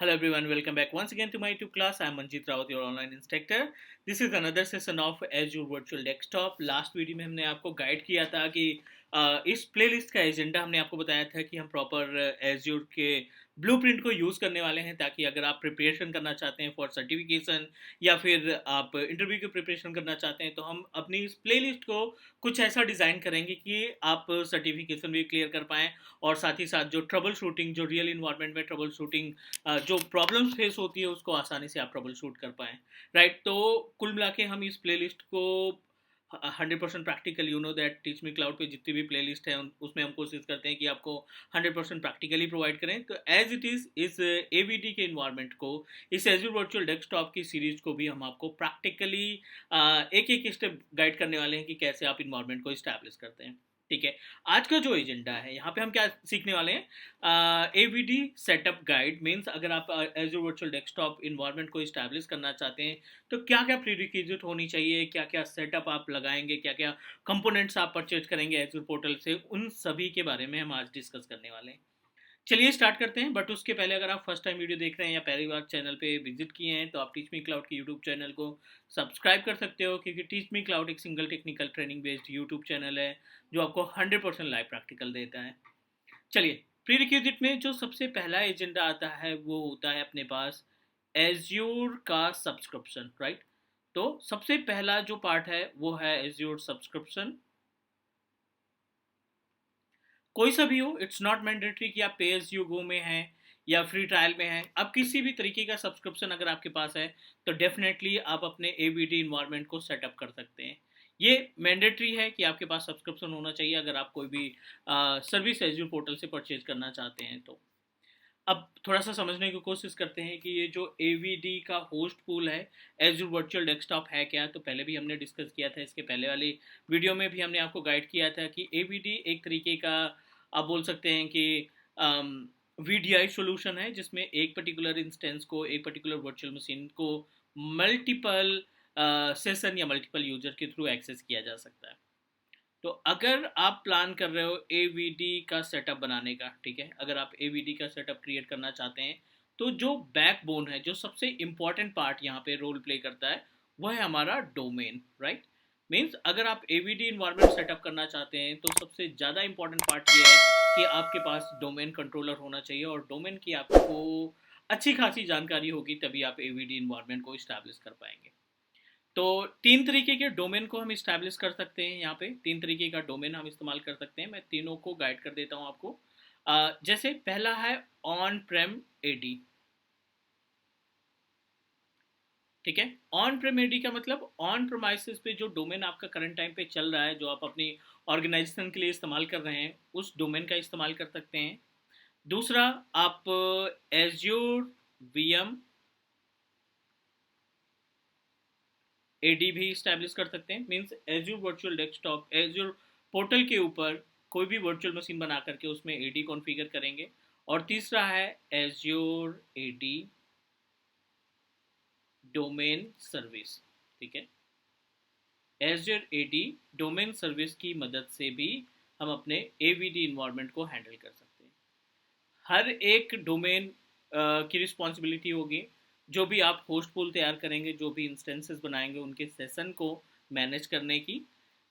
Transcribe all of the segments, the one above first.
Hello everyone, welcome back once again to my YouTube class. I am Manjeet Rawat, your online instructor. This is another session of Azure Virtual Desktop. Last video में हमने आपको guide किया था कि इस playlist का agenda हमने आपको बताया था कि हम प्रॉपर Azure के ब्लूप्रिंट को यूज़ करने वाले हैं, ताकि अगर आप प्रिपरेशन करना चाहते हैं फॉर सर्टिफिकेशन या फिर आप इंटरव्यू की प्रिपरेशन करना चाहते हैं, तो हम अपनी इस प्लेलिस्ट को कुछ ऐसा डिज़ाइन करेंगे कि आप सर्टिफिकेशन भी क्लियर कर पाएँ, और साथ ही साथ जो ट्रबल शूटिंग, जो रियल इन्वायरमेंट में ट्रबल शूटिंग जो प्रॉब्लम्स फेस होती है उसको आसानी से आप ट्रबल शूट कर पाएँ, राइट। तो कुल मिला के हम इस प्लेलिस्ट को 100% practical, you know that teach me cloud पे जितनी भी प्लेलिस्ट है उसमें हम कोशिश करते हैं कि आपको 100% प्रैक्टिकली प्रोवाइड करें। तो एज इट इज़ इस एवीडी के इन्वायरमेंट को, इस एज्योर वर्चुअल डेस्कटॉप की सीरीज को भी हम आपको प्रैक्टिकली एक एक स्टेप गाइड करने वाले हैं कि कैसे आप इन्वायरमेंट को इस्टेब्लिश करते हैं। ठीक है, आज का जो एजेंडा है यहाँ पे हम क्या सीखने वाले हैं, एवीडी सेटअप गाइड मीन्स अगर आप एज्योर वर्चुअल डेस्कटॉप इन्वायरमेंट को इस्टेब्लिश करना चाहते हैं तो क्या क्या प्रीरिक्विजिट होनी चाहिए, क्या क्या सेटअप आप लगाएंगे, क्या क्या कंपोनेंट्स आप परचेज करेंगे एज्योर पोर्टल से, उन सभी के बारे में हम आज डिस्कस करने वाले हैं। चलिए स्टार्ट करते हैं, बट उसके पहले अगर आप फर्स्ट टाइम वीडियो देख रहे हैं या पहली बार चैनल पे विजिट किए हैं तो आप टीच मी क्लाउड के यूट्यूब चैनल को सब्सक्राइब कर सकते हो, क्योंकि टीच मी क्लाउड एक single technical training based YouTube channel है जो आपको 100% लाइव प्रैक्टिकल देता है। चलिए, प्री रिक्विजिट में जो सबसे पहला एजेंडा आता है वो होता है अपने पास एज्योर का सब्सक्रिप्शन, राइट। तो सबसे पहला जो पार्ट है वो है एज्योर सब्सक्रिप्शन। कोई सा भी हो, इट्स नॉट मैंडेटरी कि आप पे एज यू गो में हैं या फ्री ट्रायल में हैं। अब किसी भी तरीके का सब्सक्रिप्शन अगर आपके पास है तो डेफिनेटली आप अपने एवीडी इन्वायरमेंट को सेटअप कर सकते हैं। ये मैंडेटरी है कि आपके पास सब्सक्रिप्शन होना चाहिए अगर आप कोई भी सर्विस एज्यूर पोर्टल से परचेज करना चाहते हैं तो। अब थोड़ा सा समझने की कोशिश करते हैं कि ये जो एवीडी का होस्ट पूल है, एज्यूर वर्चुअल डेस्कटॉप है क्या। तो पहले भी हमने डिस्कस किया था, इसके पहले वाली वीडियो में भी हमने आपको गाइड किया था कि एवीडी एक तरीके का आप बोल सकते हैं कि वीडीआई सॉल्यूशन है, जिसमें एक पर्टिकुलर इंस्टेंस को, एक पर्टिकुलर वर्चुअल मशीन को मल्टीपल सेशन या मल्टीपल यूजर के थ्रू एक्सेस किया जा सकता है। तो अगर आप प्लान कर रहे हो एवीडी का सेटअप बनाने का, ठीक है, अगर आप एवीडी का सेटअप क्रिएट करना चाहते हैं तो जो बैकबोन है, जो सबसे इंपॉर्टेंट पार्ट यहाँ पे रोल प्ले करता है वह है हमारा डोमेन, राइट। मीन्स अगर आप एवीडी इन्वायरमेंट सेटअप करना चाहते हैं तो सबसे ज़्यादा इंपॉर्टेंट पार्ट ये है कि आपके पास डोमेन कंट्रोलर होना चाहिए, और डोमेन की आपको अच्छी खासी जानकारी होगी, तभी आप एवीडी इन्वायरमेंट को इस्टेब्लिश कर पाएंगे। तो तीन तरीके के डोमेन को हम इस्टेब्लिश कर सकते हैं। यहाँ पे तीन तरीके का डोमेन हम इस्तेमाल कर सकते हैं, मैं तीनों को गाइड कर देता हूँ आपको। जैसे पहला है ऑन प्रेम एडी, ठीक है। ऑन प्रेम एडी का मतलब ऑन प्रोमाइसिस पे जो डोमेन आपका करंट टाइम पे चल रहा है, जो आप अपनी ऑर्गेनाइजेशन के लिए इस्तेमाल कर रहे हैं, उस डोमेन का इस्तेमाल कर सकते हैं। दूसरा, आप एज्योर वीएम एडी भी इस्टेब्लिश कर सकते हैं। Means azure virtual desktop, azure portal के ऊपर कोई भी वर्चुअल मशीन बना करके उसमें एडी कॉन्फ़िगर करेंगे। और तीसरा है एज्योर एडी डोमेन सर्विस, ठीक है। एज्योर एडी डोमेन सर्विस की मदद से भी हम अपने एवीडी इन्वायरमेंट को हैंडल कर सकते हैं। हर एक डोमेन की रिस्पॉन्सिबिलिटी होगी, जो भी आप होस्ट पूल तैयार करेंगे, जो भी इंस्टेंसेस बनाएंगे, उनके सेशन को मैनेज करने की।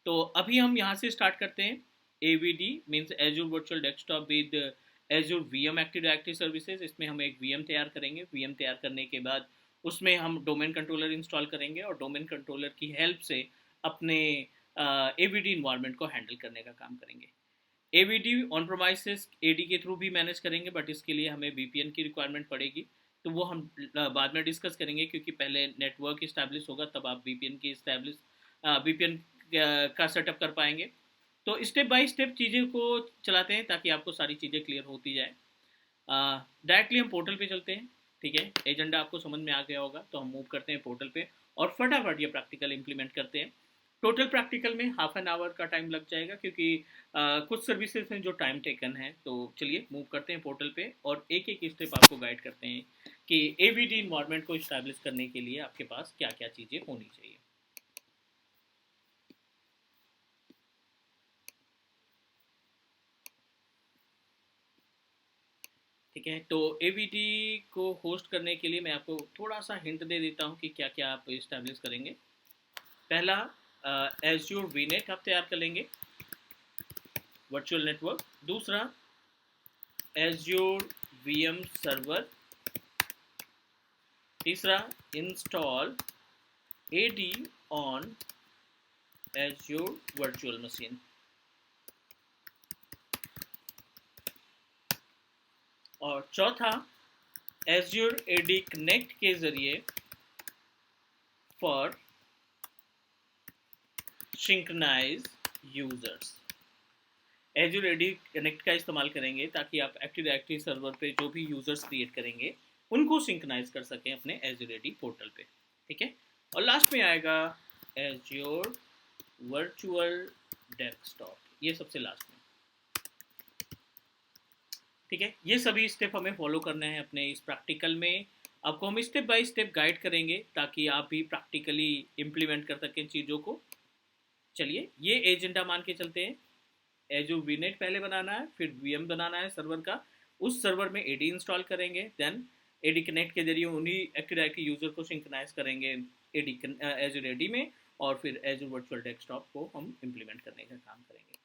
तो अभी हम यहाँ से स्टार्ट करते हैं। A V D means azure virtual desktop with azure V am active directory services. इसमें हम एक वी एम तैयार करेंगे। वी एम तैयार करने के बाद उसमें हम डोमेन कंट्रोलर इंस्टॉल करेंगे, और डोमेन कंट्रोलर की हेल्प से अपने ए वी डी इन्वायरमेंट को हैंडल करने का काम करेंगे। एवीडी ऑन प्रोमाइसिस एडी के थ्रू भी मैनेज करेंगे, बट इसके लिए हमें वीपीएन की रिक्वायरमेंट पड़ेगी। तो वो हम बाद में डिस्कस करेंगे, क्योंकि पहले नेटवर्क इस्टेब्लिश होगा तब आप वीपीएन की इस्टेब्लिश वीपीएन का सेटअप कर पाएंगे। तो स्टेप बाय स्टेप चीज़ें को चलाते हैं ताकि आपको सारी चीज़ें क्लियर होती जाए। डायरेक्टली हम पोर्टल पे चलते हैं, ठीक है। एजेंडा आपको समझ में आ गया होगा, तो हम मूव करते हैं पोर्टल पे और फटाफट ये प्रैक्टिकल इंप्लीमेंट करते हैं। टोटल प्रैक्टिकल में हाफ एन आवर का टाइम लग जाएगा, क्योंकि कुछ सर्विसेज हैं जो टाइम टेकन है। तो चलिए मूव करते हैं पोर्टल पे और एक एक स्टेप आपको गाइड करते हैं कि एवीडी इन्वायरमेंट को इस्टेब्लिश करने के लिए आपके पास क्या क्या चीज़ें होनी चाहिए। ठीक ठीक है, तो AVD को होस्ट करने के लिए मैं आपको थोड़ा सा हिंट दे देता हूँ कि क्या क्या आप इस्टेब्लिश करेंगे। पहला, एज्योर वीनेट आप तैयार कर लेंगे, वर्चुअल नेटवर्क। दूसरा, एज्योर VM सर्वर। तीसरा, install AD on Azure virtual machine. और चौथा, एज्योर AD कनेक्ट के जरिए for synchronize users. Azure AD connect का इस्तेमाल करेंगे ताकि आप एक्टिव डायरेक्टरी सर्वर पे जो भी यूजर्स क्रिएट करेंगे उनको सिंक्रोनाइज कर सकें अपने एज्योर AD पोर्टल पे, ठीक है। और लास्ट में आएगा एज्योर वर्चुअल डेस्कटॉप, ये सबसे लास्ट में, ठीक है। ये सभी स्टेप हमें फॉलो करना है अपने इस प्रैक्टिकल में। आपको हम स्टेप बाय स्टेप गाइड करेंगे ताकि आप भी प्रैक्टिकली इम्प्लीमेंट कर सकें चीज़ों को। चलिए, ये एजेंडा मान के चलते हैं। एजो वीनेट पहले बनाना है, फिर VM बनाना है सर्वर का, उस सर्वर में AD इंस्टॉल करेंगे, देन AD कनेक्ट के जरिए उन्हीं एक्टिव डायरेक्टरी यूजर को सिंक्रोनाइज करेंगे एजोर AD में, और फिर एजोर वर्चुअल डेस्कटॉप को हम इम्प्लीमेंट करने का काम करेंगे।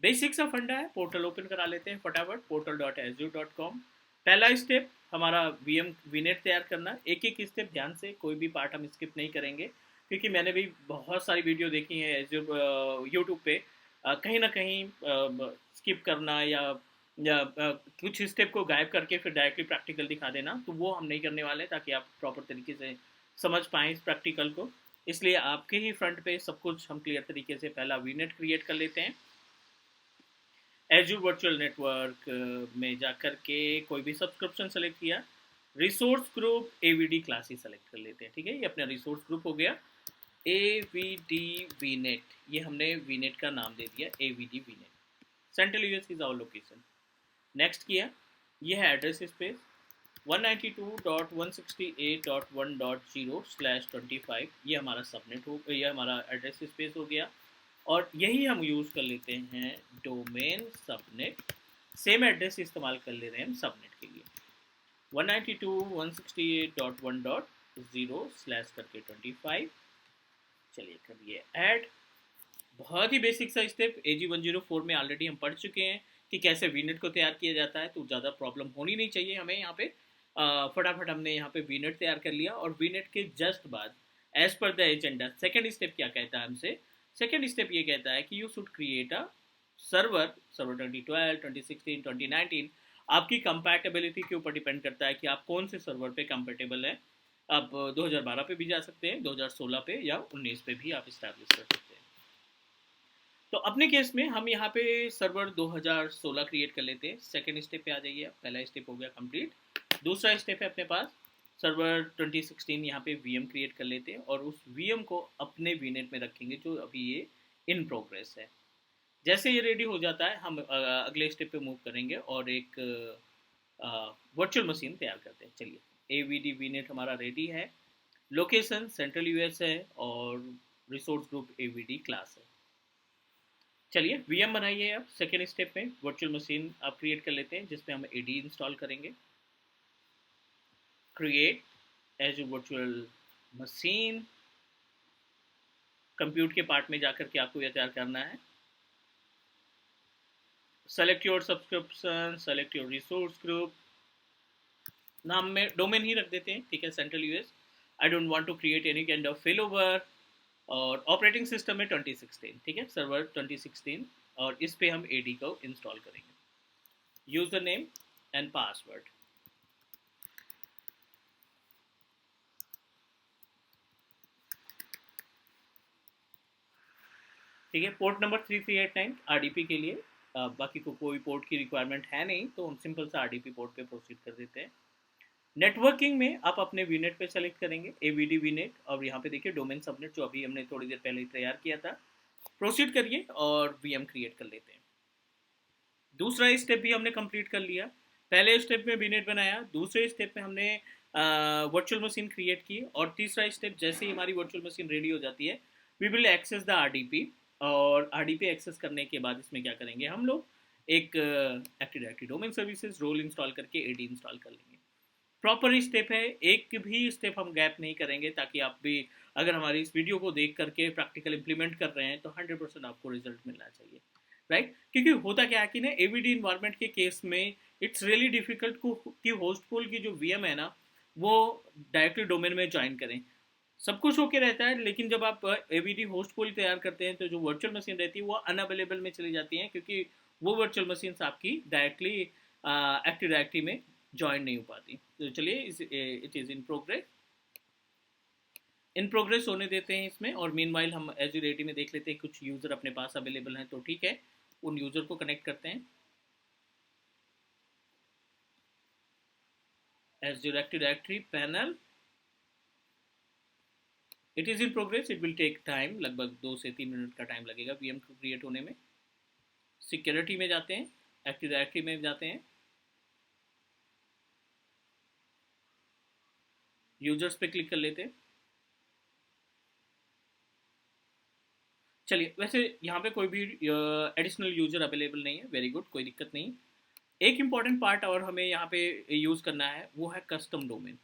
बेसिक सा फंडा है, पोर्टल ओपन करा लेते हैं फटाफट, portal.azure.com। पहला स्टेप हमारा VM वीनेट तैयार करना। एक एक स्टेप ध्यान से, कोई भी पार्ट हम स्किप नहीं करेंगे, क्योंकि मैंने भी बहुत सारी वीडियो देखी है यूट्यूब पे, कहीं ना कहीं स्किप करना या कुछ स्टेप को गायब करके फिर डायरेक्टली प्रैक्टिकल दिखा देना, तो वो हम नहीं करने वाले, ताकि आप प्रॉपर तरीके से समझ पाएँ इस प्रैक्टिकल को। इसलिए आपके ही फ्रंट पे सब कुछ हम क्लियर तरीके से पहला वीनेट क्रिएट कर लेते हैं। एज्यूर वर्चुअल नेटवर्क में जाकर के कोई भी सब्सक्रिप्शन सेलेक्ट किया, resource group AVD classes select कर लेते हैं, ठीक है। ये अपना रिसोर्स ग्रुप हो गया, AVD वीनेट, ये हमने वीनेट का नाम दे दिया AVD VNet. Central US is our location. Next किया, ये है एड्रेस स्पेस 192.168.1.0/25, ये हमारा सबनेट हो, ये हमारा एड्रेस स्पेस हो गया। और यही हम यूज़ कर लेते हैं डोमेन सबनेट, सेम एड्रेस इस्तेमाल कर ले रहे हैं हम सबनेट के लिए, 192.168.1.0/ करके 25। चलिए करिए ऐड। बहुत ही बेसिक सा स्टेप, AG104 में ऑलरेडी हम पढ़ चुके हैं कि कैसे वीनेट को तैयार किया जाता है, तो ज़्यादा प्रॉब्लम होनी नहीं चाहिए हमें यहाँ पे। फटाफट हमने यहाँ पे वीनेट तैयार कर लिया, और वीनेट के जस्ट बाद as per the agenda second step क्या कहता है हमसे। सेकेंड स्टेप ये कहता है कि you should create a server 2012, 2016, 2019, आपकी कंपैटिबिलिटी के ऊपर डिपेंड करता है कि आप कौन से सर्वर पे कंपेटेबल है। आप 2012 पे भी जा सकते हैं, 2016 पे या 19 पे भी आप इस्टेब्लिश कर सकते हैं। तो अपने केस में हम यहाँ पे सर्वर 2016 क्रिएट कर लेते हैं। सेकेंड स्टेप पे आ जाइए, पहला स्टेप हो गया कंप्लीट। दूसरा स्टेप है अपने पास सर्वर 2016, यहाँ पे VM क्रिएट कर लेते हैं, और उस VM को अपने वीनेट में रखेंगे जो अभी ये इन प्रोग्रेस है। जैसे ये रेडी हो जाता है, हम अगले स्टेप पे मूव करेंगे और एक वर्चुअल मशीन तैयार करते हैं। चलिए, AVD वीनेट हमारा रेडी है, लोकेशन सेंट्रल US है, और रिसोर्स ग्रुप AVD क्लास है। चलिए VM बनाइए। अब सेकेंड स्टेप में वर्चुअल मशीन आप क्रिएट कर लेते हैं, जिसमें हम AD इंस्टॉल करेंगे। Create as virtual machine, compute के पार्ट में जाकर के आपको यह तैयार करना है। Select your subscription, select your resource group, नाम में डोमेन ही रख देते हैं, ठीक है, central US। I don't want to create any kind of failover, और ऑपरेटिंग सिस्टम में 2016, ठीक है, सर्वर 2016, और इस पे हम AD को इंस्टॉल करेंगे। यूजर नेम एंड पासवर्ड, ठीक है। पोर्ट नंबर 3389 RDP के लिए, बाकी को कोई पोर्ट की रिक्वायरमेंट है नहीं, तो हम सिंपल सा RDP पोर्ट पे प्रोसीड कर देते हैं। नेटवर्किंग में आप अपने वीनेट पे सेलेक्ट करेंगे AVD वीनेट, और यहाँ पे देखिए डोमेन सबनेट जो अभी हमने थोड़ी देर पहले तैयार किया था। प्रोसीड करिए और VM क्रिएट कर लेते हैं। दूसरा स्टेप भी हमने कंप्लीट कर लिया। पहले स्टेप में वीनेट बनाया, दूसरे स्टेप में हमने वर्चुअल मशीन क्रिएट की, और तीसरा स्टेप जैसे ही हमारी वर्चुअल मशीन रेडी हो जाती है, we will access the RDP, और RDP एक्सेस करने के बाद इसमें क्या करेंगे हम लोग, एक active directory domain services role install करके एडी इंस्टॉल कर लेंगे। प्रॉपर स्टेप है, एक भी स्टेप हम गैप नहीं करेंगे, ताकि आप भी अगर हमारी इस वीडियो को देख करके प्रैक्टिकल इंप्लीमेंट कर रहे हैं तो 100% आपको रिजल्ट मिलना चाहिए, राइट। क्योंकि होता क्या है कि ना एवीडी इन्वायरमेंट के केस में इट्स रियली डिफिकल्ट को कि होस्टफुल की जो वीएम है ना वो डायरेक्टली डोमेन में ज्वाइन करें। सब कुछ ओके रहता है, लेकिन जब आप एवीडी होस्टफुल तैयार करते हैं तो जो वर्चुअल मशीन रहती है वो अनअवेलेबल में चली जाती हैं, क्योंकि वो वर्चुअल मशीन आपकी डायरेक्टली एक्टिव डायरेक्टरी में ज्वाइन नहीं हो पाती। तो चलिए, इट इज़ इन प्रोग्रेस होने देते हैं इसमें, और मीनवाइल हम एज्यूर एडी में देख लेते हैं कुछ यूज़र अपने पास अवेलेबल हैं, तो ठीक है, उन यूज़र को कनेक्ट करते हैं। Azure active directory panel, it is in progress, it will take time, लगभग 2 से 3 मिनट का टाइम लगेगा वीएम को क्रिएट होने में। सिक्योरिटी में जाते हैं, एक्टिव डायरेक्टरी में जाते हैं, यूजर्स पे क्लिक कर लेते हैं। चलिए, वैसे यहाँ पे कोई भी एडिशनल यूजर अवेलेबल नहीं है, वेरी गुड, कोई दिक्कत नहीं। एक इंपॉर्टेंट पार्ट और हमें यहाँ पे यूज़ करना है, वो है कस्टम डोमेन।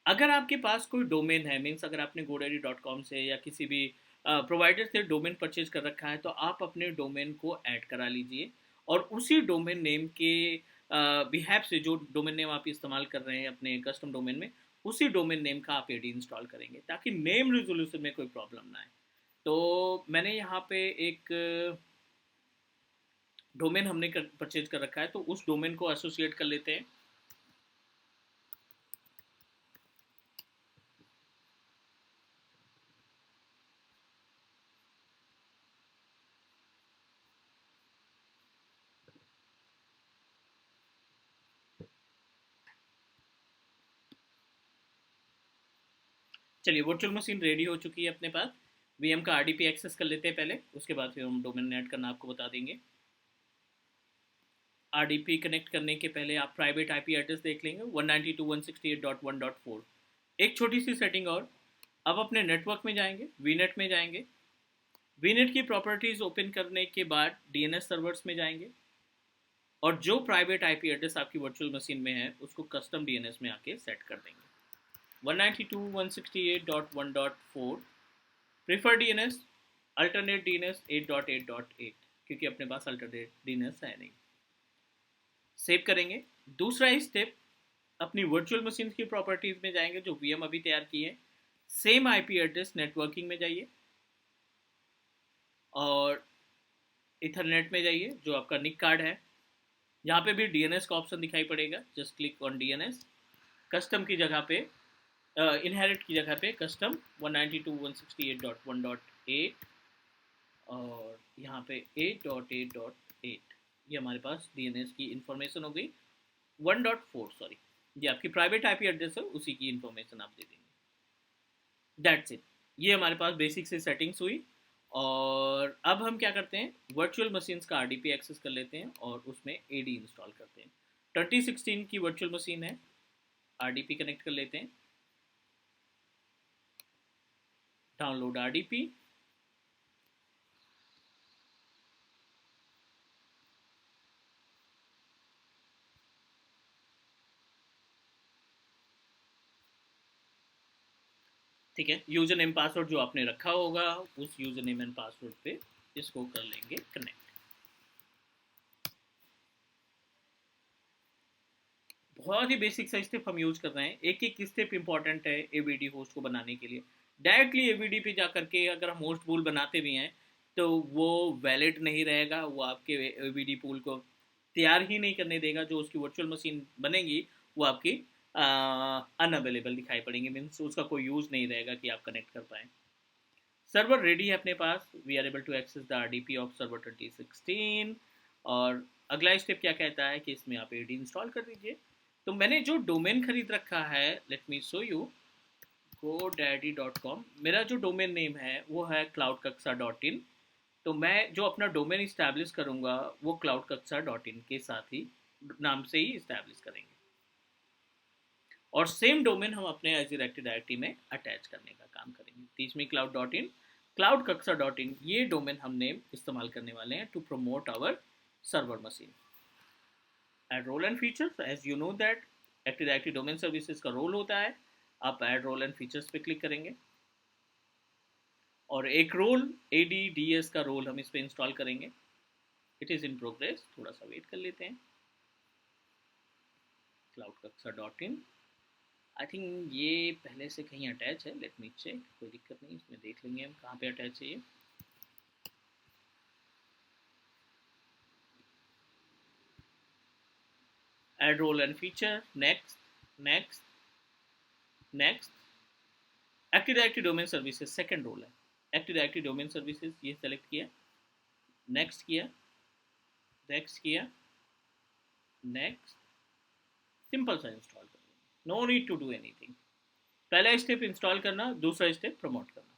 अगर आपके पास कोई डोमेन है, मीन्स अगर आपने godaddy.com से या किसी भी प्रोवाइडर से डोमेन परचेज कर रखा है, तो आप अपने डोमेन को ऐड करा लीजिए, और उसी डोमेन नेम के बिहेव से जो डोमेन नेम आप इस्तेमाल कर रहे हैं अपने कस्टम डोमेन में, उसी डोमेन नेम का आप एडी इंस्टॉल करेंगे, ताकि नेम रिजोल्यूशन में कोई प्रॉब्लम ना आए। तो मैंने यहाँ पे एक डोमेन हमने परचेज कर रखा है, तो उस डोमेन को एसोसिएट कर लेते हैं। चलिए, वर्चुअल मशीन रेडी हो चुकी है अपने पास। वीएम का आरडीपी एक्सेस कर लेते हैं पहले, उसके बाद फिर हम डोमेन ऐड करना आपको बता देंगे। आरडीपी कनेक्ट करने के पहले आप प्राइवेट आईपी एड्रेस देख लेंगे, 192.168.1.4। एक छोटी सी सेटिंग और, अब अपने नेटवर्क में जाएंगे, वीनेट में जाएंगे, वीनेट की प्रॉपर्टीज ओपन करने के बाद डीएनएस सर्वर्स में जाएंगे, और जो प्राइवेट आईपी एड्रेस आपकी वर्चुअल मशीन में है उसको कस्टम डीएनएस में आके सेट कर देंगे, 192.168.1.4 प्रीफर डीएनएस, अल्टरनेट डीएनएस 8.8.8, क्योंकि अपने पास अल्टरनेट डीएनएस है नहीं। सेव करेंगे। दूसरा स्टेप, अपनी वर्चुअल मशीन की प्रॉपर्टीज में जाएंगे जो वीएम अभी तैयार की है, सेम आईपी एड्रेस नेटवर्किंग में जाइए, और इथरनेट में जाइए जो आपका निक कार्ड है, यहाँ पे भी डीएनएस का ऑप्शन दिखाई पड़ेगा, just click on DNS. Custom की जगह पे इनहेरिट की जगह पे कस्टम 192.168.1.8, और यहाँ पे 8.8.8, ये हमारे पास डीएनएस की इंफॉर्मेशन हो गई। 1.4 सॉरी, ये आपकी प्राइवेट आईपी एड्रेस है, उसी की इंफॉर्मेशन आप दे देंगे। दैट्स इट, ये हमारे पास बेसिक से सेटिंग्स हुई। और अब हम क्या करते हैं, वर्चुअल मशीन्स का आरडीपी एक्सेस कर लेते हैं और उसमें एडी इंस्टॉल करते हैं। 2016 की वर्चुअल मशीन है, आरडीपी कनेक्ट कर लेते हैं, डाउनलोड आरडीपी, ठीक है। यूजर नेम पासवर्ड जो आपने रखा होगा उस यूजर नेम एंड पासवर्ड पे इसको कर लेंगे कनेक्ट। बहुत ही बेसिक सा स्टेप हम यूज कर रहे हैं, एक एक स्टेप इंपॉर्टेंट है एवीडी होस्ट को बनाने के लिए। डायरेक्टली एवीडी पे जा करके अगर हम होस्ट पूल बनाते भी हैं तो वो वैलिड नहीं रहेगा, वो आपके एवीडी पूल को तैयार ही नहीं करने देगा, जो उसकी वर्चुअल मशीन बनेगी वो आपकी अनअवेलेबल दिखाई पड़ेंगे, मीन्स उसका कोई यूज़ नहीं रहेगा कि आप कनेक्ट कर पाएँ। सर्वर रेडी है अपने पास, we are able to access the RDP of server 2016। और अगला स्टेप क्या कहता है कि इसमें आप एडी इंस्टॉल कर दीजिए। तो मैंने जो डोमेन खरीद रखा है, let me show you, godaddy.com, मेरा जो डोमेन नेम है वो है cloudkaksa.in। तो मैं जो अपना डोमेन इस्टेब्लिश करूँगा वो cloudkaksa.in के साथ ही नाम से ही इस्टेब्लिश करेंगे, और सेम डोमेन हम अपने एज्यूर एक्टिव डायरेक्टरी में अटैच करने का काम करेंगे। teachme cloud.in, cloudkaksa.in, ये डोमेन हमने इस्तेमाल करने वाले हैं to promote our server machine. Add role and features, as you know that active directory domain services का रोल होता है। आप एड रोल एंड फीचर्स पे क्लिक करेंगे और एक रोल ADDS का रोल हम इस पर इंस्टॉल करेंगे। इट इज़ इन प्रोग्रेस, थोड़ा सा वेट कर लेते हैं। क्लाउड कक्षा डॉट इन, आई थिंक ये पहले से कहीं अटैच है, लेट मी चेक। कोई दिक्कत नहीं, इसमें देख लेंगे हम कहाँ पे अटैच है ये। Add role and feature, next next next. Active directory domain services second role है। एक्टिव डायरेक्टरी डोमेन सर्विसेज ये सेलेक्ट किया, नेक्स्ट किया, नेक्स्ट किया, नेक्स्ट। सिंपल सा इंस्टॉल कर लेंगे, no need to do anything. पहला स्टेप इंस्टॉल करना, दूसरा स्टेप प्रमोट करना।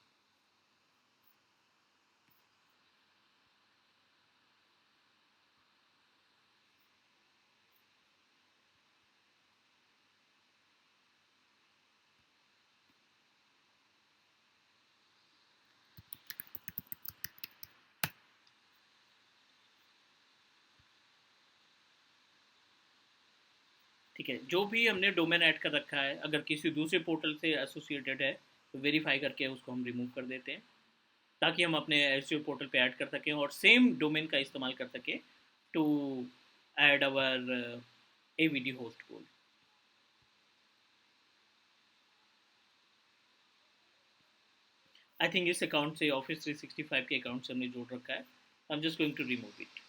ठीक है, जो भी हमने डोमेन ऐड कर रखा है अगर किसी दूसरे पोर्टल से एसोसिएटेड है तो वेरीफाई करके उसको हम रिमूव कर देते हैं, ताकि हम अपने एसईओ पोर्टल पे ऐड कर सकें और सेम डोमेन का इस्तेमाल कर सकें to add our AVD host code. I think इस अकाउंट से ऑफिस 365 के अकाउंट से हमने जोड़ रखा है। I am just going to remove it.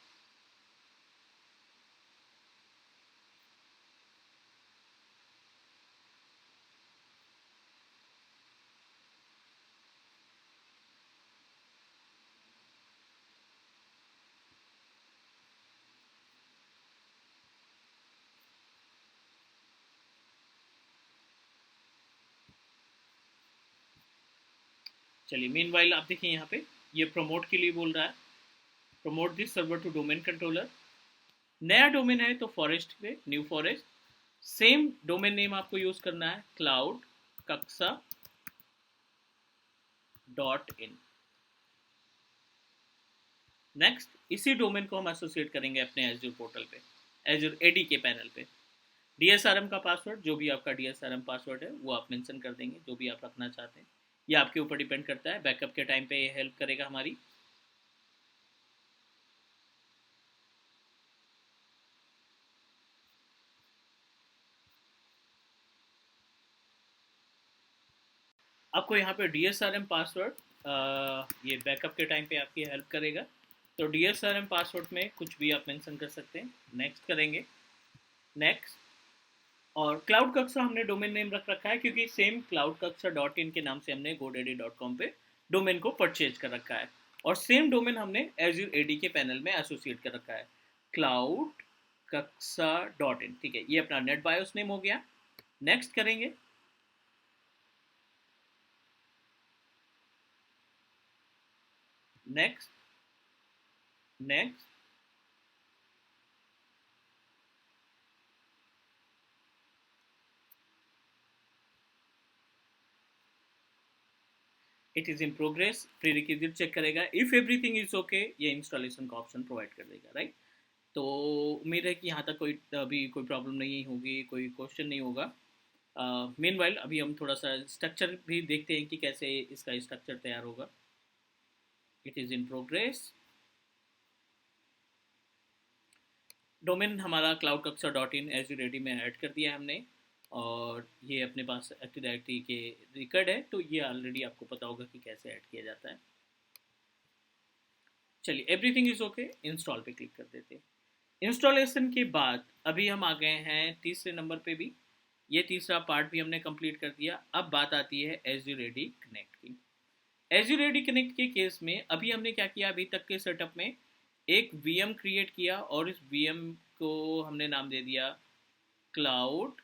चलिए, मीनवाइल आप देखिए यहाँ पे ये प्रमोट के लिए बोल रहा है, promote this server to domain controller. नया डोमेन है तो फॉरेस्ट पे new forest, same domain name आपको यूज करना है क्लाउड कक्षा .in। नेक्स्ट, इसी डोमेन को हम एसोसिएट करेंगे अपने एज्योर पोर्टल पे, एज्योर AD के पैनल पे। DSRM का पासवर्ड, जो भी आपका DSRM पासवर्ड है वो आप मेंशन कर देंगे, जो भी आप रखना चाहते हैं। ये आपके ऊपर डिपेंड करता है, बैकअप के टाइम पे ये हेल्प करेगा हमारी। आपको यहाँ पे DSRM पासवर्ड ये बैकअप के टाइम पे आपकी हेल्प करेगा। तो DSRM पासवर्ड में कुछ भी आप मेंशन कर सकते हैं। नेक्स्ट करेंगे, नेक्स्ट। और क्लाउड कक्षा हमने डोमेन नेम रख रखा है क्योंकि सेम क्लाउड कक्षा .in के नाम से हमने godaddy.com पे डोमेन को परचेज कर रखा है और सेम डोमेन हमने एज्योर AD के पैनल में एसोसिएट कर रखा है, क्लाउड कक्षा .in। ठीक है, ये अपना नेट बायोस नेम हो गया। नेक्स्ट करेंगे, next next. It is in progress, prerequisite check करेगा। इफ़ एवरीथिंग इज ओके ये इंस्टॉलेशन का ऑप्शन प्रोवाइड कर देगा, राइट। तो उम्मीद है कि यहाँ तक कोई अभी कोई प्रॉब्लम नहीं होगी, कोई क्वेश्चन नहीं होगा। मीनवाइल अभी हम थोड़ा सा स्ट्रक्चर भी देखते हैं कि कैसे इसका स्ट्रक्चर तैयार होगा। It is in progress. Domain हमारा क्लाउड कक्षा .in एज्योर AD में ऐड कर दिया है हमने और ये अपने पास एक्टिव डायरेक्टरी के रिकॉर्ड है, तो ये ऑलरेडी आपको पता होगा कि कैसे ऐड किया जाता है। चलिए, एवरीथिंग इज ओके, इंस्टॉल पे क्लिक कर देते हैं। इंस्टॉलेशन के बाद अभी हम आ गए हैं तीसरे नंबर पे भी, ये तीसरा पार्ट भी हमने कंप्लीट कर दिया। अब बात आती है एज्योर AD कनेक्ट की। एज्योर AD कनेक्ट के केस में अभी हमने क्या किया, अभी तक के सेटअप में एक VM क्रिएट किया और इस VM को हमने नाम दे दिया क्लाउड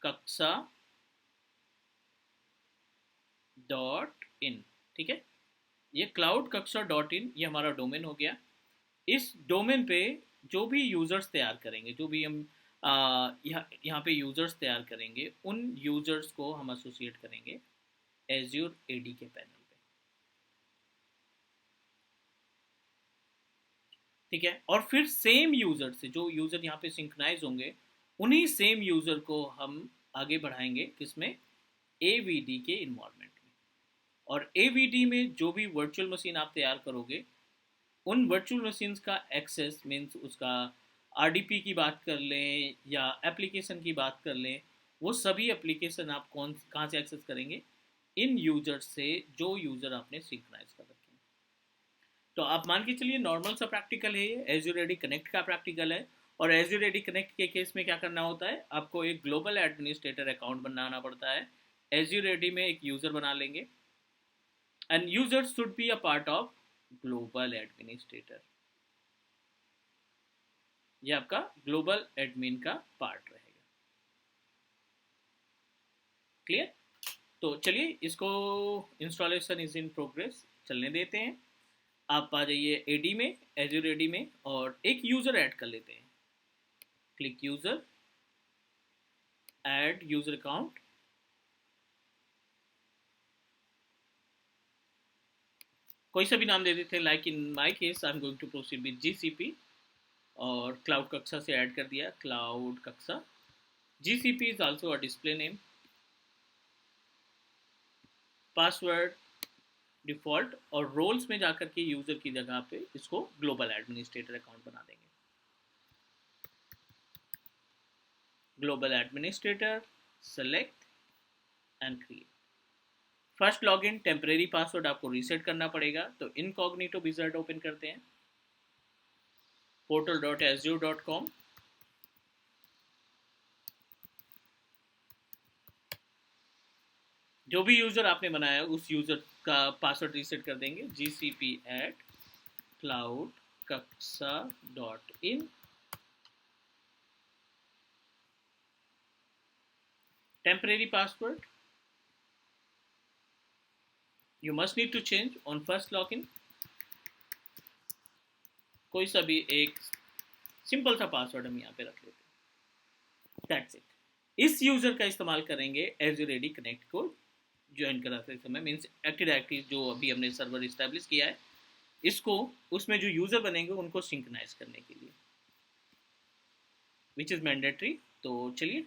कक्षा .in। ठीक है, ये क्लाउड कक्षा .in ये हमारा डोमेन हो गया। इस डोमेन पे जो भी यूज़र्स तैयार करेंगे, जो भी हम यहाँ पे यूज़र्स तैयार करेंगे, उन यूज़र्स को हम एसोसिएट करेंगे एज्योर AD के पैनल पे। ठीक है, और फिर सेम यूज़र से जो यूज़र यहाँ पे सिंक्रोनाइज होंगे उन्हीं सेम यूज़र को हम आगे बढ़ाएंगे किसमें, AVD के इन्वॉल्वमेंट में। और AVD में जो भी वर्चुअल मशीन आप तैयार करोगे उन वर्चुअल मशीन्स का एक्सेस मीन्स उसका RDP की बात कर लें या एप्लीकेशन की बात कर लें, वो सभी एप्लीकेशन आप कौन कहाँ से एक्सेस करेंगे, इन यूजर से जो यूज़र आपने सिंक्रोनाइज कर रखे हैं। तो आप मान के चलिए नॉर्मल सा प्रैक्टिकल है ये, एज्योर रेडी कनेक्ट का प्रैक्टिकल है। और एज्योर रेडी कनेक्ट के केस में क्या करना होता है, आपको एक ग्लोबल एडमिनिस्ट्रेटर अकाउंट बनाना पड़ता है। एज्योर रेडी में एक यूज़र बना लेंगे and user should be a part of global administrator. ये आपका ग्लोबल एडमिन का पार्ट रहेगा। क्लियर? तो चलिए इसको, इंस्टॉलेशन इज इन प्रोग्रेस, चलने देते हैं। आप आ जाइए एडी में, एज्योर एडी में, और एक यूज़र ऐड कर लेते हैं। Click user, add user account. कोई सा भी नाम दे देते हैं, like in my case I am going to proceed with GCP, और क्लाउड कक्षा से ऐड कर दिया cloud Kaksha. GCP is also a display name. Password default, और रोल्स में जाकर के यूज़र की जगह पे इसको ग्लोबल एडमिनिस्ट्रेटर अकाउंट बना देंगे। Global administrator, select and create. First login temporary password आपको रीसेट करना पड़ेगा, तो इनकॉग्निटो विजार्ड ओपन करते हैं, portal.azure.com। जो भी यूज़र आपने बनाया उस यूज़र का पासवर्ड रीसेट कर देंगे, gcp@cloudkaksa.in। Temporary password you must need to change on first login। कोई सा भी एक सिंपल सा पासवर्ड हम यहाँ पे रख लेते हैं, दैट्स इट। इस यूज़र का इस्तेमाल करेंगे एज्योर एडी कनेक्ट को ज्वाइन कराते समय, मीन्स एक्टिव डायरेक्टरी जो अभी हमने सर्वर इस्टेब्लिश किया है, इसको उसमें जो यूज़र बनेंगे उनको सिंक्रोनाइज करने के लिए, विच इज़ मैंडेटरी। तो चलिए,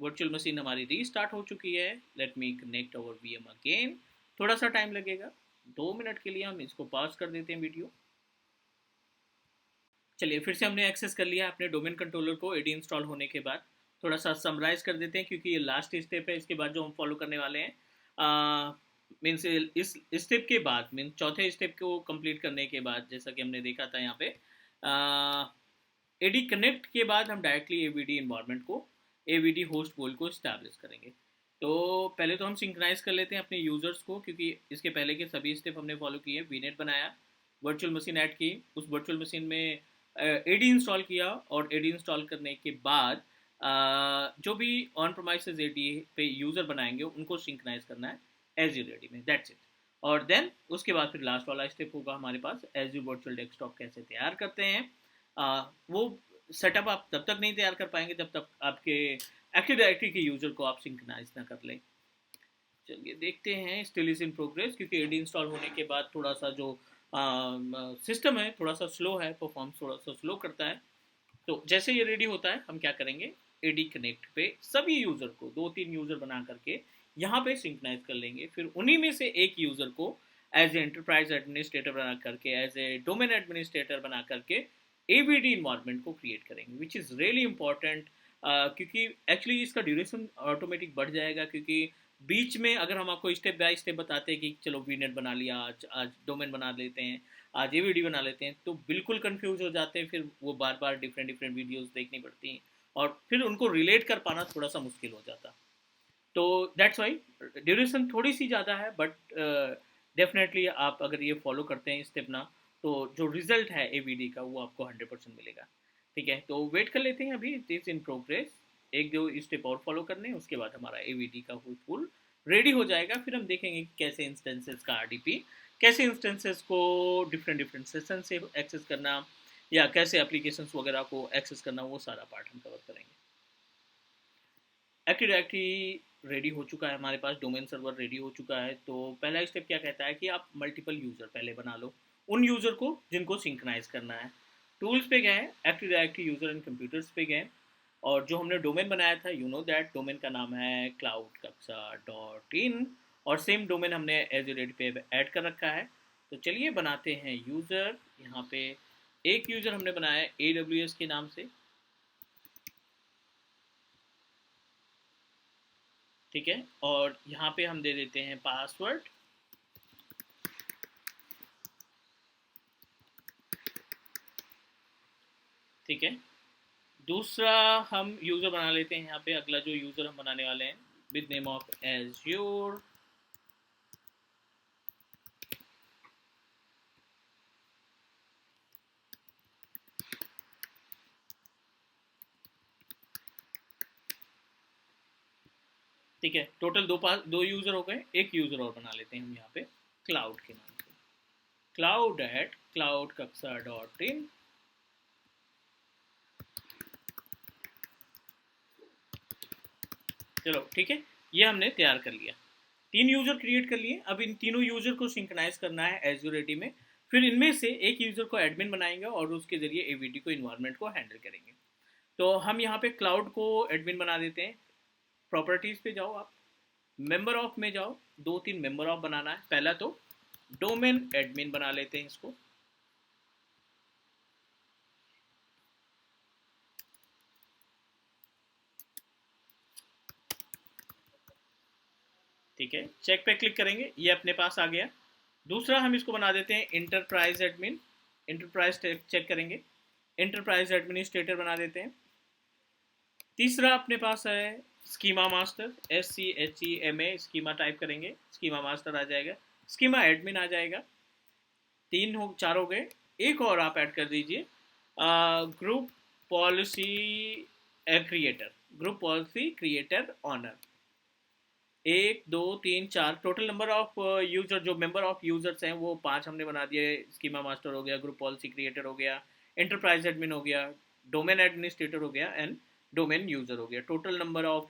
वर्चुअल मशीन हमारी रीस्टार्ट हो चुकी है। लेट मी कनेक्ट अवर VM अगेन। थोड़ा सा टाइम लगेगा, 2 मिनट के लिए हम इसको पॉज कर देते हैं वीडियो। चलिए फिर से हमने एक्सेस कर लिया अपने डोमेन कंट्रोलर को एडी इंस्टॉल होने के बाद। थोड़ा सा समराइज कर देते हैं क्योंकि ये लास्ट स्टेप है, इसके बाद जो हम फॉलो करने वाले हैं मीन्स इस स्टेप के बाद, मीन्स चौथे स्टेप को कंप्लीट करने के बाद, जैसा कि हमने देखा था यहाँ पे एडी कनेक्ट के बाद हम डायरेक्टली AVD इन्वायरमेंट को, AVD होस्ट पोल को इस्टेब्लिश करेंगे। तो पहले तो हम सिंक्रोनाइज कर लेते हैं अपने यूज़र्स को, क्योंकि इसके पहले के सभी स्टेप हमने फॉलो किए। VNet बनाया, वर्चुअल मशीन ऐड की, उस वर्चुअल मशीन में AD इंस्टॉल किया, और AD इंस्टॉल करने के बाद जो भी ऑन प्रोमाइसेस AD पे यूज़र बनाएंगे उनको सिंक्रोनाइज करना है एज्योर AD में, दैट्स इट। और देन उसके बाद फिर लास्ट वाला स्टेप होगा हमारे पास, एज्योर वर्चुअल डेस्कटॉप कैसे तैयार करते हैं। वो सेटअप आप तब तक नहीं तैयार कर पाएंगे जब तक आपके एक्टिव डायरेक्टरी के यूज़र को आप सिंक्रोनाइज ना कर लें। चलिए देखते हैं, स्टिल इज इन प्रोग्रेस, क्योंकि AD इंस्टॉल होने के बाद थोड़ा सा जो सिस्टम है थोड़ा सा स्लो है, परफॉर्मेंस थोड़ा सा स्लो करता है। तो जैसे ये रेडी होता है हम क्या करेंगे, AD कनेक्ट पे सभी यूज़र को 2-3 यूज़र बना करके यहाँ पे सिंक्रोनाइज कर लेंगे। फिर उन्हीं में से एक यूज़र को एज ए एंटरप्राइज एडमिनिस्ट्रेटर बना करके, एज ए डोमेन एडमिनिस्ट्रेटर बना करके AVD इन्वायरमेंट को क्रिएट करेंगे, विच इज़ रियली इंपॉर्टेंट। क्योंकि एक्चुअली इसका ड्यूरेशन ऑटोमेटिक बढ़ जाएगा, क्योंकि बीच में अगर हम आपको स्टेप बाय स्टेप बताते हैं कि चलो VNet बना लिया, आज डोमेन बना लेते हैं, आज AVD बना लेते हैं, तो बिल्कुल कंफ्यूज हो जाते हैं, फिर वो बार बार डिफरेंट डिफरेंट वीडियोस देखनी पड़ती हैं और फिर उनको रिलेट कर पाना थोड़ा सा मुश्किल हो जाता। तो दैट्स वाई ड्यूरेशन थोड़ी सी ज़्यादा है, बट डेफिनेटली आप अगर ये फॉलो करते हैं स्टेप ना, तो जो रिजल्ट है AVD का वो आपको 100% मिलेगा। ठीक है, तो वेट कर लेते हैं, अभी इट इज़ इन प्रोग्रेस। एक दो स्टेप और फॉलो करने हैं, उसके बाद हमारा AVD का फुल रेडी हो जाएगा। फिर हम देखेंगे कि कैसे इंस्टेंसेस का RDP, कैसे इंस्टेंसेस को डिफरेंट डिफरेंट सेशन से एक्सेस करना, या कैसे एप्लीकेशंस वगैरह को एक्सेस करना, वो सारा पार्ट हम कवर करेंगे। एक्टिव डायरेक्टरी रेडी हो चुका है हमारे पास, डोमेन सर्वर रेडी हो चुका है। तो पहला स्टेप क्या कहता है कि आप मल्टीपल यूज़र पहले बना लो, उन यूज़र को जिनको सिंक्रोनाइज करना है। टूल्स पे गए, active directory user and computers पे गए, और जो हमने डोमेन बनाया था, यू नो दैट डोमेन का नाम है cloudkaksa.in, और सेम डोमेन हमने एज पे ऐड कर रखा है। तो चलिए बनाते हैं यूज़र। यहाँ पे एक यूज़र हमने बनाया है AWS के नाम से, ठीक है, और यहाँ पे हम दे देते हैं पासवर्ड, ठीक है। दूसरा हम यूज़र बना लेते हैं यहाँ पे, अगला जो यूज़र हम बनाने वाले हैं विद नेम ऑफ एज्योर, ठीक है। टोटल दो यूज़र हो गए, एक यूज़र और बना लेते हैं हम यहाँ पे क्लाउड के नाम से, cloud@cloudkaksa.in। चलो ठीक है, ये हमने तैयार कर लिया, 3 यूज़र क्रिएट कर लिए। अब इन तीनों यूज़र को सिंक्रोनाइज करना है एज्योर एडी में। फिर इनमें से एक यूज़र को एडमिन बनाएंगे और उसके ज़रिए एवीडी को इन्वायरमेंट को हैंडल करेंगे। तो हम यहाँ पे क्लाउड को एडमिन बना देते हैं। प्रॉपर्टीज़ पे जाओ आप, मेंबर ऑफ में जाओ, 2-3 मेंबर ऑफ बनाना है। पहला तो डोमेन एडमिन बना लेते हैं इसको, ठीक है, चेक पे क्लिक करेंगे, ये अपने पास आ गया। दूसरा हम इसको बना देते हैं इंटरप्राइज एडमिन, इंटरप्राइज चेक करेंगे, इंटरप्राइज एडमिनिस्ट्रेटर बना देते हैं। तीसरा अपने पास है schema master, SCHEMA, schema type करेंगे, स्कीमा मास्टर आ जाएगा, स्कीमा एडमिन आ जाएगा। 4 हो गए। एक और आप ऐड कर दीजिए, group policy creator, group policy creator owner. 1 2 3 4 total number of user, जो मेंबर ऑफ यूजर्स हैं वो 5 हमने बना दिए। स्कीमा मास्टर हो गया, ग्रुप पॉलिसी क्रिएटर हो गया, एंटरप्राइज एडमिन हो गया, डोमेन एडमिनिस्ट्रेटर हो गया एंड डोमेन यूजर हो गया। टोटल नंबर ऑफ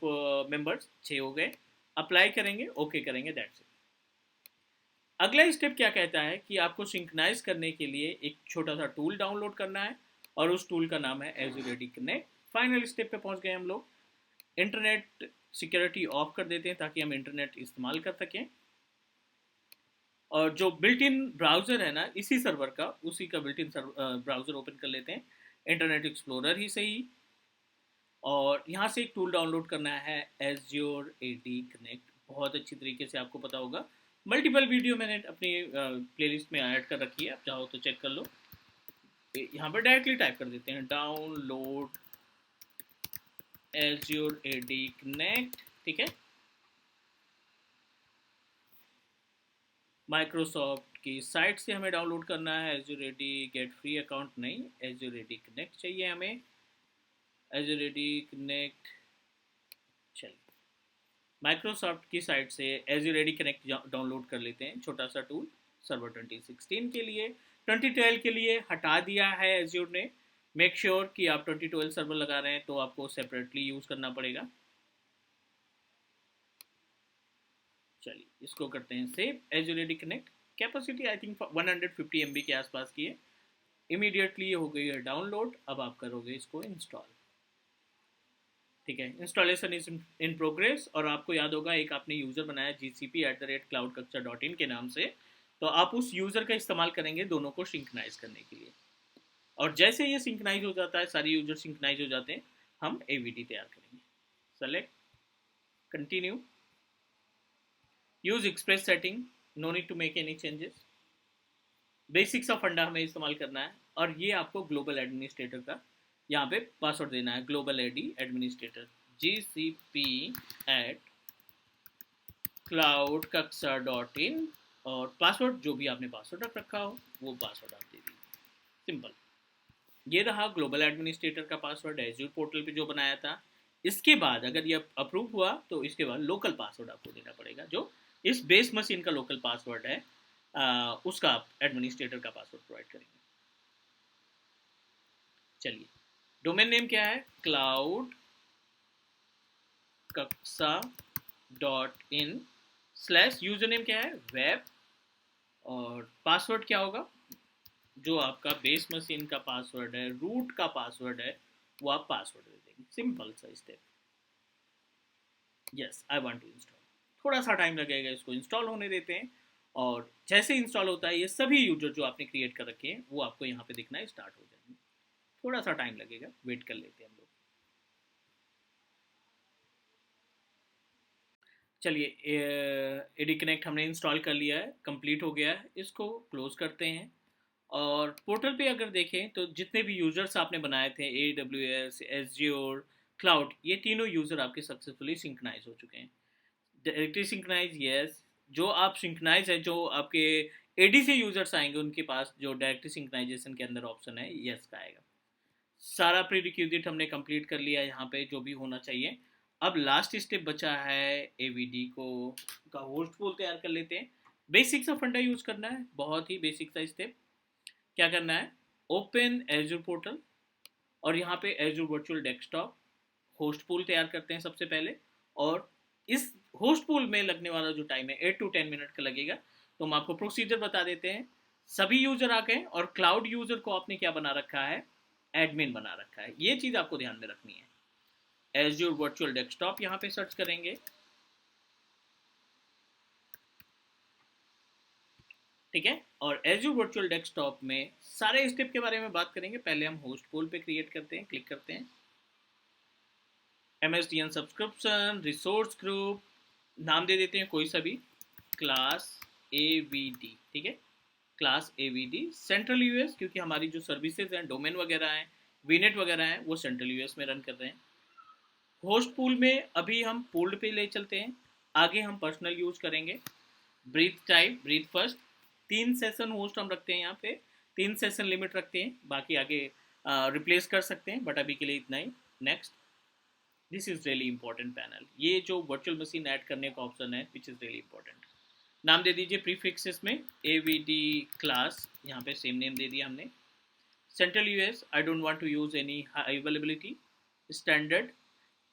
मेंबर्स 6 हो गए। अप्लाई करेंगे, ओके करेंगे, दैट्स इट। अगला स्टेप क्या कहता है कि आपको सिंक्रोनाइज करने के लिए एक छोटा सा टूल डाउनलोड करना है, और उस टूल का नाम है Azure AD connect. Final step पे पहुंच गए हम लोग। इंटरनेट सिक्योरिटी ऑफ कर देते हैं ताकि हम इंटरनेट इस्तेमाल कर सकें, और जो बिल्ट इन ब्राउज़र है ना इसी सर्वर का, उसी का बिल्ट इन ब्राउज़र ओपन कर लेते हैं, इंटरनेट एक्सप्लोरर ही सही। और यहाँ से एक टूल डाउनलोड करना है एज्योर एडी कनेक्ट। बहुत अच्छी तरीके से आपको पता होगा, मल्टीपल वीडियो मैंने अपनी प्लेलिस्ट में ऐड कर रखी है, आप चाहो तो चेक कर लो। यहाँ पर डायरेक्टली टाइप कर देते हैं डाउनलोड एज्योर एडी कनेक्ट, ठीक है। माइक्रोसॉफ्ट की साइट से हमें डाउनलोड करना है Azure AD get free account, नहीं, एज्योर एडी कनेक्ट चाहिए हमें, एज्योर एडी कनेक्ट। चलिए माइक्रोसॉफ्ट की साइट से एज्योर एडी कनेक्ट डाउनलोड कर लेते हैं, छोटा सा टूल सर्वर 2016 के लिए। 2012 के लिए हटा दिया है एज्योर ने। मेक श्योर कि आप 2012 सर्वर लगा रहे हैं तो आपको सेपरेटली यूज़ करना पड़ेगा। चलिए इसको करते हैं save, Azure AD connect. Capacity I think 150 MB के आसपास की है। इमीडिएटली ये हो गई है डाउनलोड। अब आप करोगे इसको इंस्टॉल, ठीक है। Installation is in progress. और आपको याद होगा एक आपने यूज़र बनाया gcp@cloudkaksa.in के नाम से, तो आप उस यूज़र का इस्तेमाल करेंगे दोनों को सिंक्रोनाइज करने के लिए। और जैसे ये सिंक्रोनाइज हो जाता है, सारे यूजर सिंक्रोनाइज हो जाते हैं, हम AVD तैयार करेंगे। Select, continue, use express setting, no need to make any changes. Basics of funda हमें इस्तेमाल करना है। और ये आपको ग्लोबल एडमिनिस्ट्रेटर का यहाँ पे पासवर्ड देना है, ग्लोबल एडी एडमिनिस्ट्रेटर gcp@cloudkaksa.in। और पासवर्ड जो भी आपने पासवर्ड रखा हो वो पासवर्ड आप दे दीजिए, सिंपल। ये रहा ग्लोबल एडमिनिस्ट्रेटर का पासवर्ड एज्योर पोर्टल पे जो बनाया था। इसके बाद अगर ये अप्रूव हुआ तो इसके बाद लोकल पासवर्ड आपको देना पड़ेगा, जो इस बेस मशीन का लोकल पासवर्ड है, उसका आप एडमिनिस्ट्रेटर का पासवर्ड प्रोवाइड करेंगे। चलिए डोमेन नेम क्या है, cloudkaksa.in, स्लैश यूजर नेम क्या है, वेब, और पासवर्ड क्या होगा, जो आपका बेस मशीन का पासवर्ड है, रूट का पासवर्ड है, वो आप पासवर्ड दे देंगे। सिंपल सा स्टेप। Yes, I want to install. थोड़ा सा टाइम लगेगा, इसको इंस्टॉल होने देते हैं। और जैसे इंस्टॉल होता है, ये सभी यूजर जो आपने क्रिएट कर रखे हैं वो आपको यहाँ पे दिखना स्टार्ट हो जाएंगे। थोड़ा सा टाइम लगेगा, वेट कर लेते हैं हम लोग। चलिए, एडी कनेक्ट हमने इंस्टॉल कर लिया है, कंप्लीट हो गया है। इसको क्लोज करते हैं। और पोर्टल पे अगर देखें तो जितने भी यूजर्स आपने बनाए थे, AWS, Azure, क्लाउड, ये तीनों यूजर आपके सक्सेसफुली सिंक्रोनाइज हो चुके हैं। Directly synchronize, yes. जो आप सिंक्रोनाइज है, जो आपके ADC यूजर्स आएंगे उनके पास जो डायरेक्टली सिंक्रोनाइजेशन के अंदर ऑप्शन है, यस का आएगा। सारा प्री रिक्विजिट हमने कंप्लीट कर लिया यहाँ पे, जो भी होना चाहिए। अब लास्ट स्टेप बचा है AVD को का होस्ट पूल तैयार कर लेते हैं। बेसिक सा फंडा यूज करना है, बहुत ही बेसिक सा स्टेप। क्या करना है, ओपन एजूर पोर्टल और यहाँ पे Azure virtual desktop host pool तैयार करते हैं सबसे पहले। और इस होस्ट पूल में लगने वाला जो टाइम है 8 to 10 मिनट का लगेगा। तो हम आपको प्रोसीजर बता देते हैं। सभी यूजर आ गए और क्लाउड यूजर को आपने क्या बना रखा है, एडमिन बना रखा है। ये चीज आपको ध्यान में रखनी है। एजूर वर्चुअल डेस्कटॉप यहाँ पे सर्च करेंगे, ठीक है। और एजूर वर्चुअल डेस्कटॉप में सारे स्टेप के बारे में बात करेंगे। पहले हम होस्ट पूल पे क्रिएट करते हैं, क्लिक करते हैं। MSDN सब्सक्रिप्शन, रिसोर्स ग्रुप, नाम दे देते हैं कोई सा भी, क्लास AVD, ठीक है। क्लास AVD सेंट्रल यूएस, क्योंकि हमारी जो सर्विसेज हैं, डोमेन वगैरह हैं, वीनेट वगैरह हैं, वो सेंट्रल यूएस में रन कर रहे हैं। होस्ट पूल में अभी हम पूल्ड पे ले चलते हैं। आगे हम पर्सनल यूज करेंगे। Breadth type, breadth first. 3 session host हम रखते हैं यहाँ पे, 3 सेशन लिमिट रखते हैं। बाकी आगे रिप्लेस कर सकते हैं, बट अभी के लिए इतना ही। Next, this is really important panel. ये जो वर्चुअल मशीन ऐड करने का ऑप्शन है, विच इज रियली इंपॉर्टेंट। नाम दे दीजिए प्रीफिक्सेस में AVD क्लास, यहाँ पे सेम नेम दे दिया हमने। Central US, I don't want to use any high availability. Standard,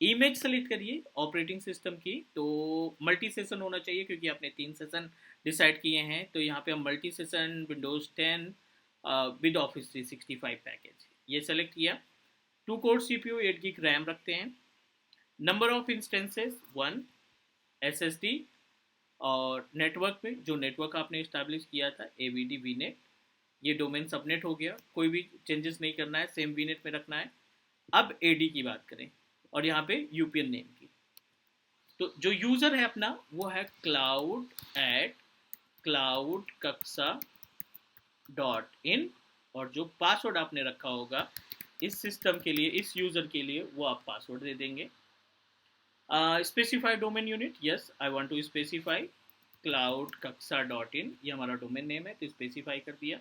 image select करिए ऑपरेटिंग सिस्टम की, तो मल्टी सेशन होना चाहिए क्योंकि आपने 3 सेशन डिसाइड किए हैं। तो यहाँ पे हम multi session Windows 10 with office 365 package ये सेलेक्ट किया। 2 कोर CPU, 8 GB रैम रखते हैं। Number of instances 1, SSD। और नेटवर्क में जो नेटवर्क आपने इस्टेब्लिश किया था AVD VNet, ये डोमेन सबनेट हो गया, कोई भी चेंजेस नहीं करना है, सेम VNet में रखना है। अब AD की बात करें और यहाँ पे UPN नेम की, तो जो यूजर है अपना वो है cloud@cloudkaksa.in। और जो पासवर्ड आपने रखा होगा इस सिस्टम के लिए, इस यूजर के लिए, वो आप पासवर्ड दे देंगे। Specify domain unit, yes I want to specify cloudkaksa.in, ये हमारा डोमेन नेम है तो स्पेसिफाई कर दिया।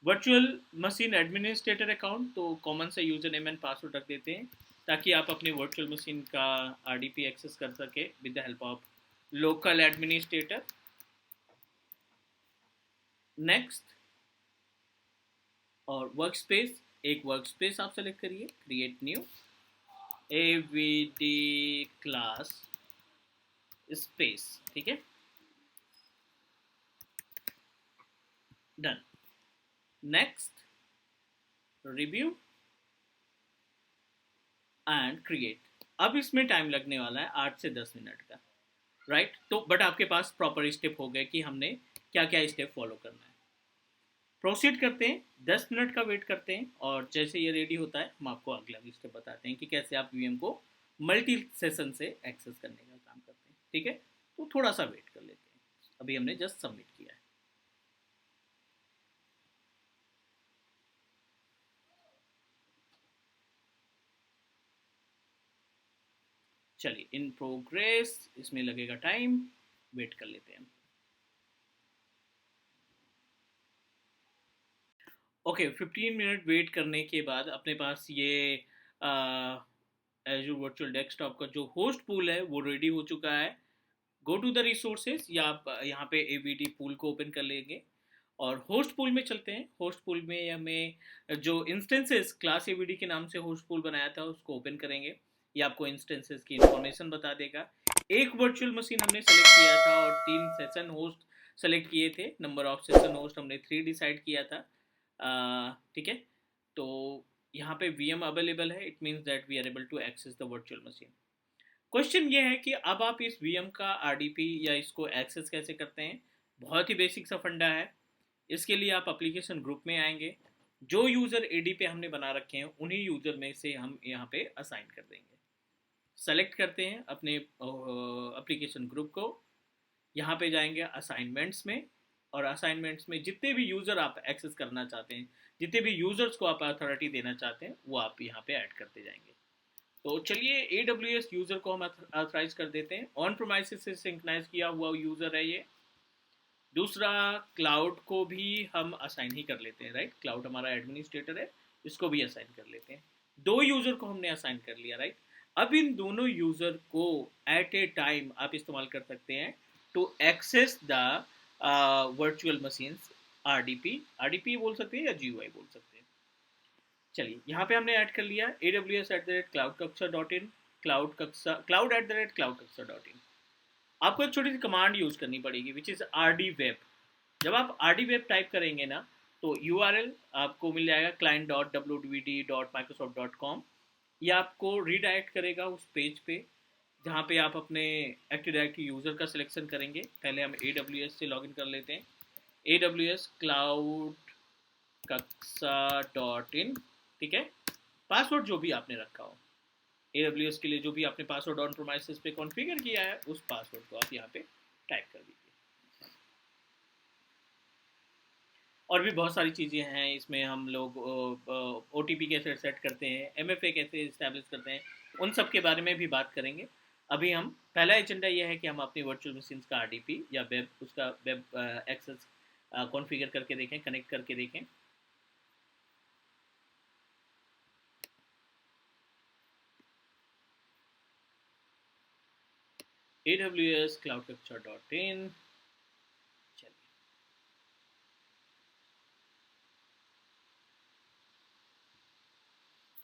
वर्चुअल मशीन एडमिनिस्ट्रेटर अकाउंट, तो कॉमन से यूजर नेम एंड पासवर्ड रख देते हैं ताकि आप अपनी वर्चुअल मशीन का RDP एक्सेस कर सके with the help of local administrator. Next, और वर्क स्पेस, एक वर्क स्पेस आप सेलेक्ट करिए, create new AVD class space, ठीक है, done. Next, review and create. अब इसमें टाइम लगने वाला है 8 से 10 मिनट का, राइट। तो बट आपके पास प्रॉपर स्टेप हो गए कि हमने क्या क्या स्टेप फॉलो करना है। प्रोसीड करते हैं, 10 मिनट का वेट करते हैं और जैसे ये रेडी होता है हम आपको अगला स्टेप बताते हैं कि कैसे आप VM को मल्टी सेशन से एक्सेस करने का काम करते हैं, ठीक है। तो थोड़ा सा वेट कर लेते हैं, अभी हमने जस्ट सबमिट किया है। चलिए, इन प्रोग्रेस, इसमें लगेगा टाइम, वेट कर लेते हैं। ओके, 15 मिनट वेट करने के बाद अपने पास ये एजूर वर्चुअल डेस्कटॉप का जो होस्ट पूल है वो रेडी हो चुका है। गो टू द रिसोर्सेज, या आप यहाँ पे AVD पूल को ओपन कर लेंगे और होस्ट पूल में चलते हैं। होस्ट पूल में हमें जो इंस्टेंसेस क्लास AVD के नाम से होस्ट पूल बनाया था उसको ओपन करेंगे। ये आपको इंस्टेंसेस की इंफॉर्मेशन बता देगा। एक वर्चुअल मशीन हमने सेलेक्ट किया था और 3 सेशन होस्ट सेलेक्ट किए थे। नंबर ऑफ सेशन होस्ट हमने 3 डिसाइड किया था। ठीक है, तो यहाँ पे VM अवेलेबल है, it means that we are able to access the virtual machine. Question ये है कि अब आप इस VM का RDP या इसको एक्सेस कैसे करते हैं। बहुत ही बेसिक सा फंडा है। इसके लिए आप एप्लीकेशन ग्रुप में आएंगे, जो यूज़र ADP हमने बना रखे हैं उन्हीं यूज़र में से हम यहाँ पे असाइन कर देंगे। सेलेक्ट करते हैं अपने एप्लीकेशन ग्रुप को, यहाँ पे जाएंगे असाइनमेंट्स में, और असाइनमेंट्स में जितने भी यूज़र आप एक्सेस करना चाहते हैं, जितने भी यूज़र्स को आप अथॉरिटी देना चाहते हैं, वो आप यहाँ पे ऐड करते जाएंगे। तो चलिए AWS यूज़र को हम ऑथराइज कर देते हैं। ऑन प्रोमाइसिस से सिंक्राइज किया हुआ यूज़र है ये। दूसरा, क्लाउड को भी हम असाइन ही कर लेते हैं, राइट। क्लाउड हमारा एडमिनिस्ट्रेटर है, इसको भी असाइन कर लेते हैं। दो यूज़र को हमने असाइन कर लिया, राइट। अब इन दोनों यूज़र को एट ए टाइम आप इस्तेमाल कर सकते हैं to access the virtual machines. RDP बोल सकते हैं या GUI बोल सकते हैं। चलिए यहाँ पे हमने ऐड कर लिया aws@cloudkaksa.in, cloud@cloudkaksa.in। आपको एक छोटी सी कमांड यूज करनी पड़ेगी, विच इज RDweb। जब आप RDweb टाइप करेंगे ना, तो URL आपको मिल जाएगा client.wd.microsoft.com। ये आपको रीडायरेक्ट करेगा उस पेज पे जहाँ पे आप अपने एक्टिव डायरेक्टरी यूज़र का सिलेक्शन करेंगे। पहले हम AWS से लॉगिन कर लेते हैं, AWS cloudkaksa.in, ठीक है। पासवर्ड जो भी आपने रखा हो, AWS के लिए जो भी आपने पासवर्ड ऑन प्रोमाइसेस पे कॉन्फ़िगर किया है, उस पासवर्ड को आप यहाँ पे टाइप कर दीजिए। और भी बहुत सारी चीज़ें हैं इसमें, हम लोग OTP कैसे सेट करते हैं, MFA कैसे इस्टेब्लिश करते हैं, उन सब के बारे में भी बात करेंगे। अभी हम पहला एजेंडा ये है कि हम अपनी वर्चुअल मशीन्स का RDP या वेब, उसका वेब एक्सेस कॉन्फ़िगर करके देखें, कनेक्ट करके देखें। AWS cloudkaksa.in,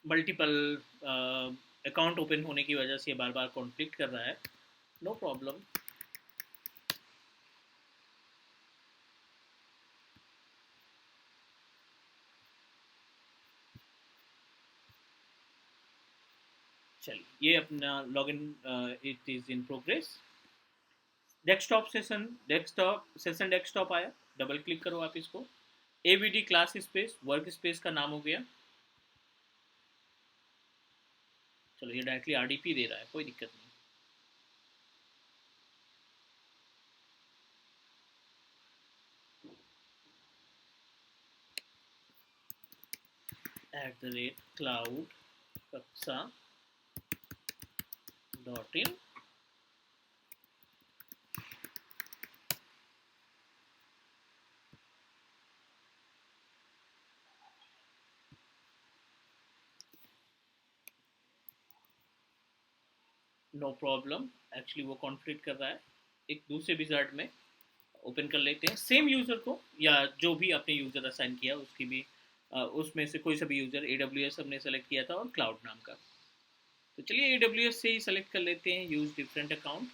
multiple account open होने की वजह से बार बार कॉन्फ्लिक्ट कर रहा है, नो प्रॉब्लम। चलिए ये अपना login it is in progress. Desktop आया, डबल क्लिक करो आप इसको। AVD class space work space का नाम हो गया। चलो ये डायरेक्टली RDP दे रहा है, कोई दिक्कत नहीं। @cloudkaksa.in। नो प्रॉब्लम, एक्चुअली वो कॉन्फ्लिक्ट कर रहा है। एक दूसरे विजार्ड में ओपन कर लेते हैं सेम यूज़र को, या जो भी आपने यूज़र असाइन किया उसकी भी उसमें से कोई सा भी यूज़र। AWS हमने सेलेक्ट किया था और क्लाउड नाम का, तो चलिए AWS से ही सेलेक्ट कर लेते हैं, यूज़ डिफरेंट अकाउंट।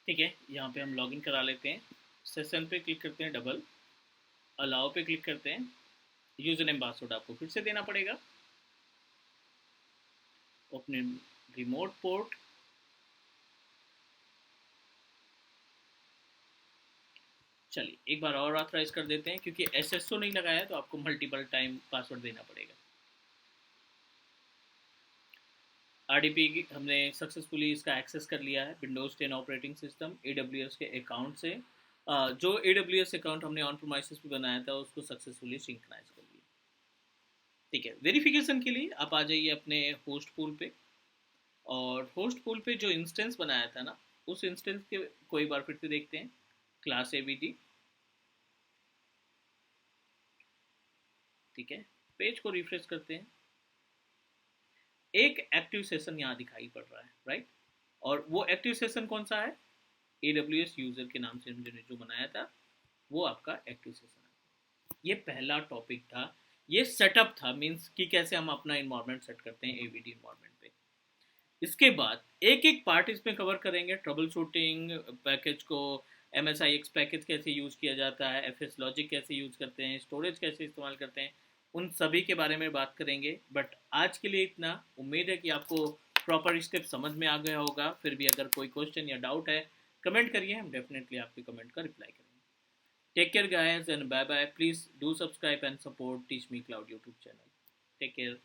ठीक है, यहाँ पे हम लॉगिन करा लेते हैं। सेशन पे क्लिक करते हैं, डबल अलाउ पे क्लिक करते हैं। यूज़र नेम पासवर्ड आपको फिर से देना पड़ेगा। अपने रिमोट पोर्ट, चलिए एक बार और ऑथराइज कर देते हैं, क्योंकि SSO नहीं लगाया है तो आपको मल्टीपल टाइम पासवर्ड देना पड़ेगा। RDP हमने सक्सेसफुली इसका एक्सेस कर लिया है, विंडोज़ 10 ऑपरेटिंग सिस्टम AWS के अकाउंट से। जो AWS अकाउंट हमने ऑन प्रोमाइसेस पे बनाया था उसको सक्सेसफुली सिंक्रोनाइज कर लिया। ठीक है, वेरिफिकेशन के लिए आप आ जाइए अपने होस्ट पूल पे, और होस्ट पूल पे जो इंस्टेंस बनाया था ना, उस इंस्टेंस के को एक बार फिर से देखते हैं। क्लास AVD, ठीक है, पेज को रिफ्रेश करते हैं। एक एक्टिव सेशन यहाँ दिखाई पड़ रहा है, राइट। और वो एक्टिव सेशन कौन सा है, AWS यूज़र के नाम से हमने जो बनाया था वो आपका एक्टिव सेशन। ये पहला टॉपिक था, ये सेटअप था, मीन्स कि कैसे हम अपना इन्वायरमेंट सेट करते हैं AVD इन्वायरमेंट पे। इसके बाद एक एक पार्ट इसमें कवर करेंगे, ट्रबल शूटिंग पैकेज को, MSIX पैकेज कैसे यूज़ किया जाता है, FS लॉजिक कैसे यूज़ करते हैं, स्टोरेज कैसे इस्तेमाल करते हैं, उन सभी के बारे में बात करेंगे। बट आज के लिए इतना। उम्मीद है कि आपको प्रॉपर स्टेप समझ में आ गया होगा। फिर भी अगर कोई क्वेश्चन या डाउट है कमेंट करिए, हम डेफिनेटली आपके कमेंट का रिप्लाई करेंगे। Take care guys and bye bye. Please do subscribe and support teach me cloud YouTube channel. Take care.